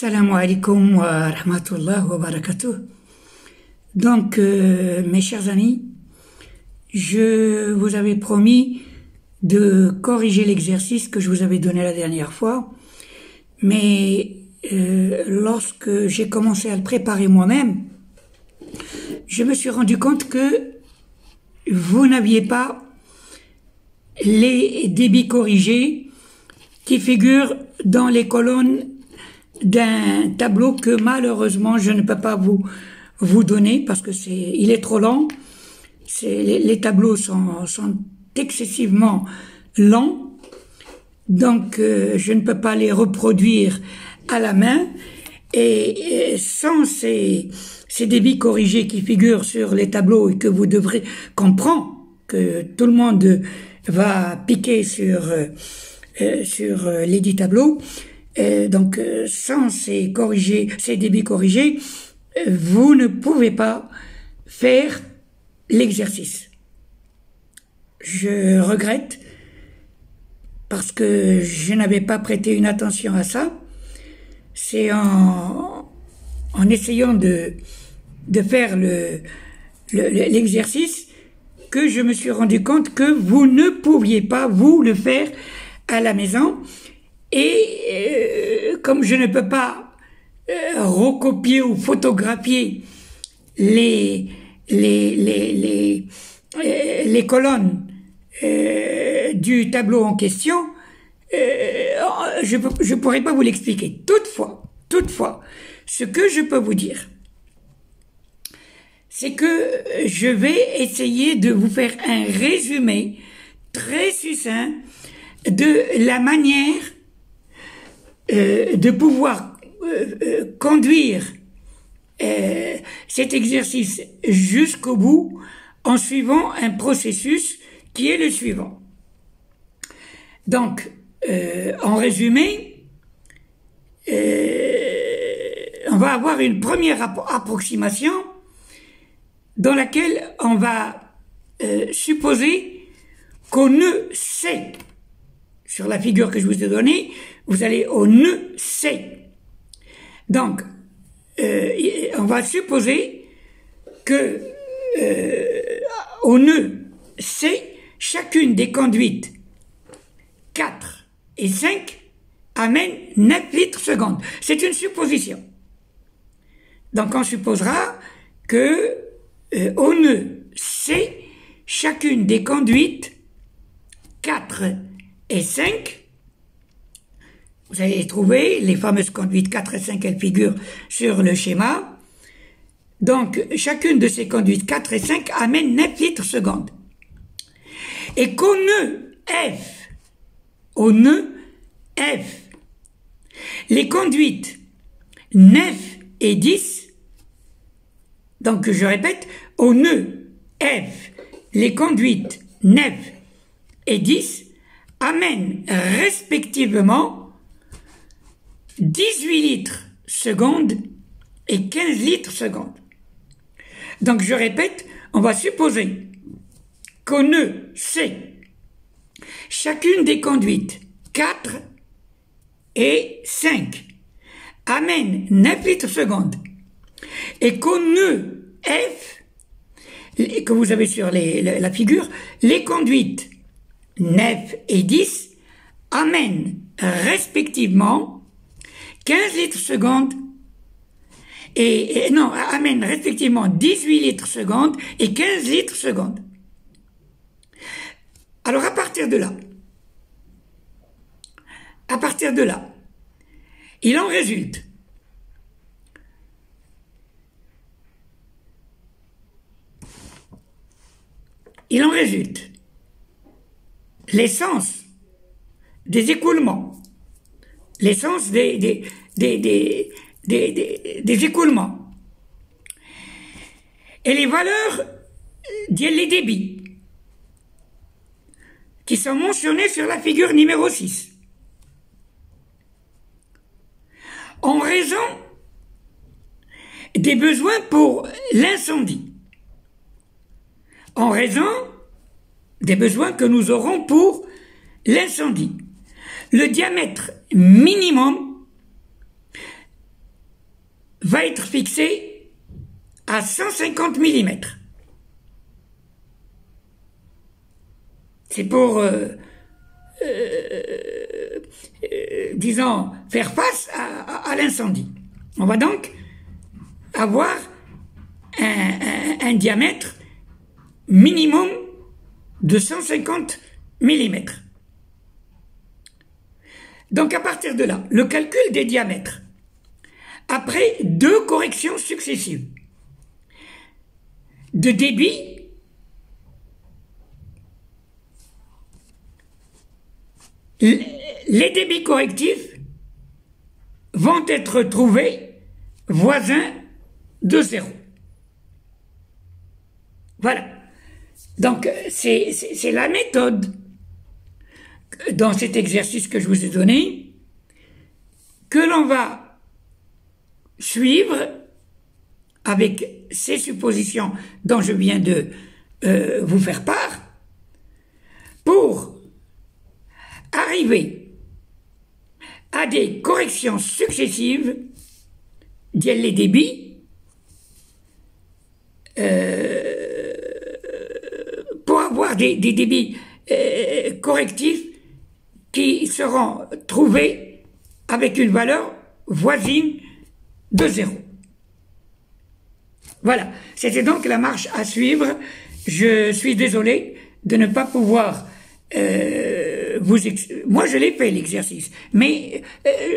Salam alaikum wa rahmatullah wa barakatuh. Donc, mes chers amis, je vous avais promis de corriger l'exercice que je vous avais donné la dernière fois, mais lorsque j'ai commencé à le préparer moi-même, je me suis rendu compte que vous n'aviez pas les débits corrigés qui figurent dans les colonnes d'un tableau que malheureusement je ne peux pas vous donner parce que il est trop lent. Les tableaux sont excessivement lents, donc je ne peux pas les reproduire à la main, et sans ces débits corrigés qui figurent sur les tableaux et que vous devrez comprendre que tout le monde va piquer sur les 10 tableaux. Donc, sans ces débits corrigés, vous ne pouvez pas faire l'exercice. Je regrette parce que je n'avais pas prêté une attention à ça. C'est en essayant de faire l'exercice que je me suis rendu compte que vous ne pouviez pas vous le faire à la maison. Et comme je ne peux pas recopier ou photographier les colonnes du tableau en question, je pourrais pas vous l'expliquer. Toutefois, ce que je peux vous dire, c'est que je vais essayer de vous faire un résumé très succinct de la manière de pouvoir conduire cet exercice jusqu'au bout en suivant un processus qui est le suivant. Donc, en résumé, on va avoir une première approximation dans laquelle on va supposer qu'on ne sait. Sur la figure que je vous ai donnée, vous allez au nœud C. Donc, on va supposer que au nœud C, chacune des conduites 4 et 5 amène 9 litres secondes. C'est une supposition. Donc, on supposera que au nœud C, chacune des conduites 4 et 5, vous allez trouver les fameuses conduites 4 et 5, elles figurent sur le schéma. Donc, chacune de ces conduites 4 et 5 amène 9 litres secondes. Et qu'au nœud F, les conduites 9 et 10, donc je répète, au nœud F, les conduites 9 et 10 amènent respectivement 18 litres secondes et 15 litres secondes. Donc je répète, on va supposer qu'au nœud C, chacune des conduites 4 et 5 amène 9 litres secondes, et qu'au nœud F, que vous avez sur la figure, les conduites 9 et 10 amènent respectivement 15 litres secondes amènent respectivement 18 litres secondes et 15 litres secondes. Alors à partir de là, il en résulte l'essence des écoulements, l'essence des écoulements et les valeurs les débits qui sont mentionnés sur la figure numéro 6. En raison des besoins pour l'incendie, en raison des besoins que nous aurons pour l'incendie. Le diamètre minimum va être fixé à 150 mm. C'est pour, disons, faire face à l'incendie. On va donc avoir un diamètre minimum de 150 mm. Donc à partir de là, le calcul des diamètres, après 2 corrections successives de débit, les débits correctifs vont être trouvés voisins de 0. Voilà. Donc, c'est la méthode dans cet exercice que je vous ai donné que l'on va suivre avec ces suppositions dont je viens de vous faire part pour arriver à des corrections successives des débits pour avoir des débits correctifs qui seront trouvés avec une valeur voisine de 0. Voilà, c'était donc la marche à suivre. Je suis désolé de ne pas pouvoir moi je l'ai fait l'exercice, mais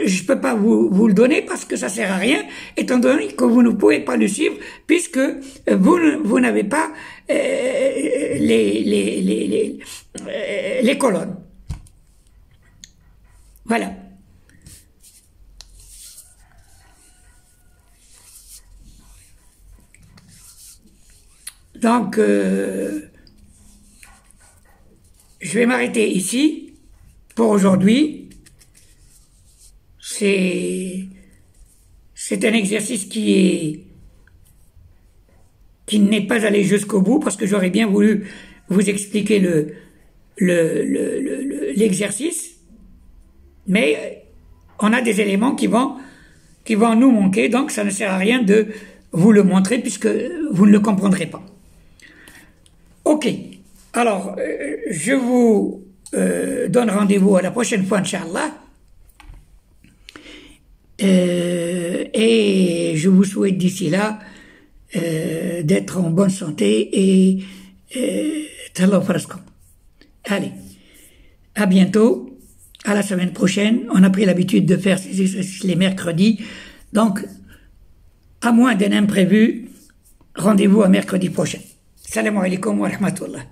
je peux pas vous le donner parce que ça sert à rien, étant donné que vous ne pouvez pas le suivre puisque vous n'avez pas les colonnes. Voilà. Donc je vais m'arrêter ici pour aujourd'hui. C'est un exercice qui n'est pas allé jusqu'au bout parce que j'aurais bien voulu vous expliquer l'exercice, mais on a des éléments qui vont nous manquer, donc ça ne sert à rien de vous le montrer puisque vous ne le comprendrez pas. Ok. Alors, je vous donne rendez-vous à la prochaine fois, Inch'Allah. Et je vous souhaite d'ici là d'être en bonne santé et allez, à bientôt, à la semaine prochaine. On a pris l'habitude de faire ces exercices les mercredis, donc à moins d'un imprévu, rendez-vous à mercredi prochain. Salam alaikum wa rahmatullah.